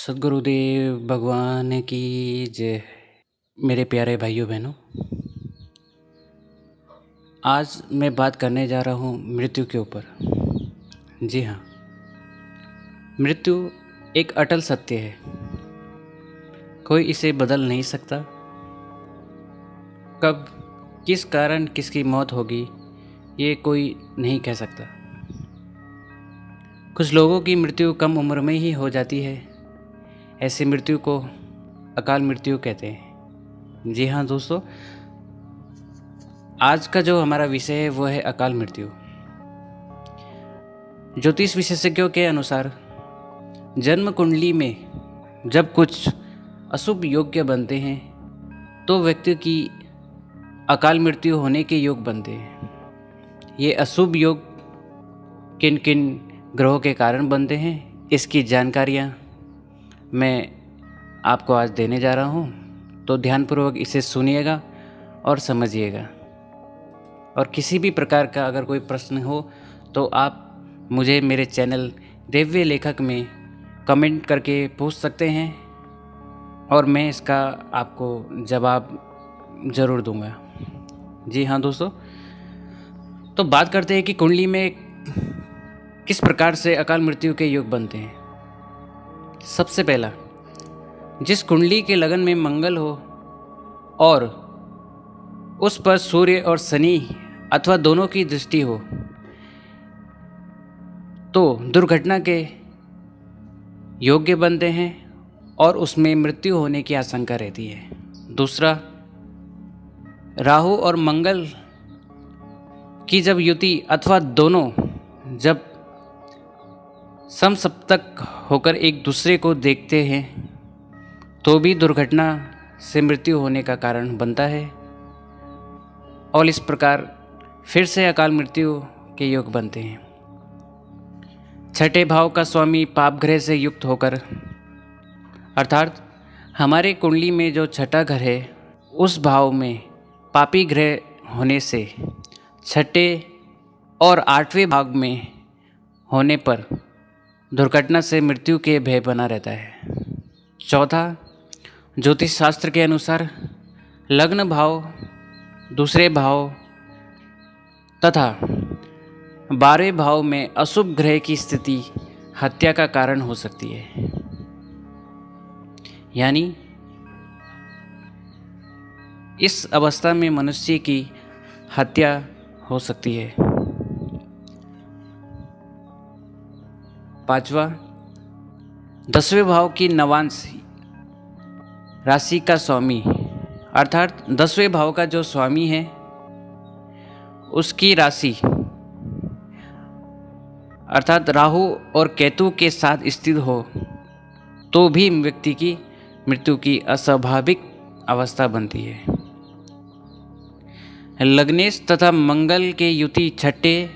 सद्गुरुदेव भगवान की जय। मेरे प्यारे भाइयों बहनों, आज मैं बात करने जा रहा हूँ मृत्यु के ऊपर। जी हाँ, मृत्यु एक अटल सत्य है, कोई इसे बदल नहीं सकता। कब किस कारण किसकी मौत होगी ये कोई नहीं कह सकता। कुछ लोगों की मृत्यु कम उम्र में ही हो जाती है, ऐसी मृत्यु को अकाल मृत्यु कहते हैं। जी हाँ दोस्तों, आज का जो हमारा विषय है वो है अकाल मृत्यु। ज्योतिष विशेषज्ञों के अनुसार जन्म कुंडली में जब कुछ अशुभ योग्य बनते हैं तो व्यक्ति की अकाल मृत्यु होने के योग बनते हैं। ये अशुभ योग किन किन ग्रहों के कारण बनते हैं, इसकी जानकारियाँ मैं आपको आज देने जा रहा हूँ, तो ध्यानपूर्वक इसे सुनिएगा और समझिएगा। और किसी भी प्रकार का अगर कोई प्रश्न हो तो आप मुझे मेरे चैनल दिव्य लेखक में कमेंट करके पूछ सकते हैं और मैं इसका आपको जवाब ज़रूर दूंगा। जी हाँ दोस्तों, तो बात करते हैं कि कुंडली में किस प्रकार से अकाल मृत्यु के योग बनते हैं। सबसे पहला, जिस कुंडली के लगन में मंगल हो और उस पर सूर्य और शनि अथवा दोनों की दृष्टि हो तो दुर्घटना के योग्य बनते हैं और उसमें मृत्यु होने की आशंका रहती है। दूसरा, राहु और मंगल की जब युति अथवा दोनों जब समसप्तक होकर एक दूसरे को देखते हैं तो भी दुर्घटना से मृत्यु होने का कारण बनता है और इस प्रकार फिर से अकाल मृत्यु के योग बनते हैं। छठे भाव का स्वामी पाप ग्रह से युक्त होकर, अर्थात हमारे कुंडली में जो छठा घर है उस भाव में पापी ग्रह होने से छठे और आठवें भाग में होने पर दुर्घटना से मृत्यु के भय बना रहता है। चौथा, ज्योतिष शास्त्र के अनुसार लग्न भाव, दूसरे भाव तथा 12वें भाव में अशुभ ग्रह की स्थिति हत्या का कारण हो सकती है, यानी इस अवस्था में मनुष्य की हत्या हो सकती है। पांचवा, 10वें भाव की नवांश राशि का स्वामी, अर्थात 10वें भाव का जो स्वामी है उसकी राशि अर्थात राहु और केतु के साथ स्थित हो तो भी व्यक्ति की मृत्यु की अस्वाभाविक अवस्था बनती है। लग्नेश तथा मंगल के युति छठे,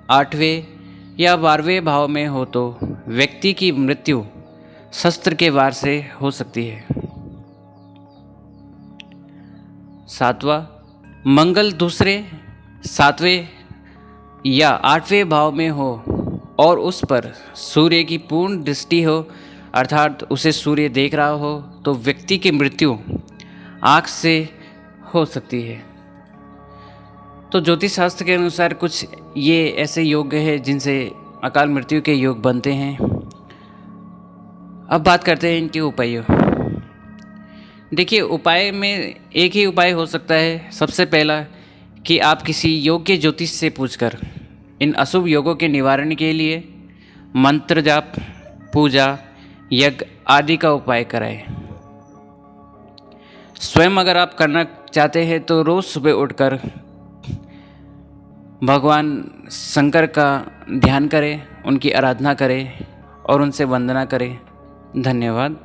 8वें या 12वें भाव में हो तो व्यक्ति की मृत्यु शस्त्र के वार से हो सकती है। सातवां, मंगल दूसरे, 7वें या 8वें भाव में हो और उस पर सूर्य की पूर्ण दृष्टि हो, अर्थात उसे सूर्य देख रहा हो, तो व्यक्ति की मृत्यु आँख से हो सकती है। तो ज्योतिष शास्त्र के अनुसार कुछ ये ऐसे योग हैं जिनसे अकाल मृत्यु के योग बनते हैं। अब बात करते हैं इनके उपायों। देखिए, उपाय में एक ही उपाय हो सकता है। सबसे पहला कि आप किसी योग्य ज्योतिष से पूछकर इन अशुभ योगों के निवारण के लिए मंत्र जाप, पूजा, यज्ञ आदि का उपाय कराएं। स्वयं अगर आप करना चाहते हैं तो रोज़ सुबह उठकर भगवान शंकर का ध्यान करें, उनकी आराधना करें और उनसे वंदना करें। धन्यवाद।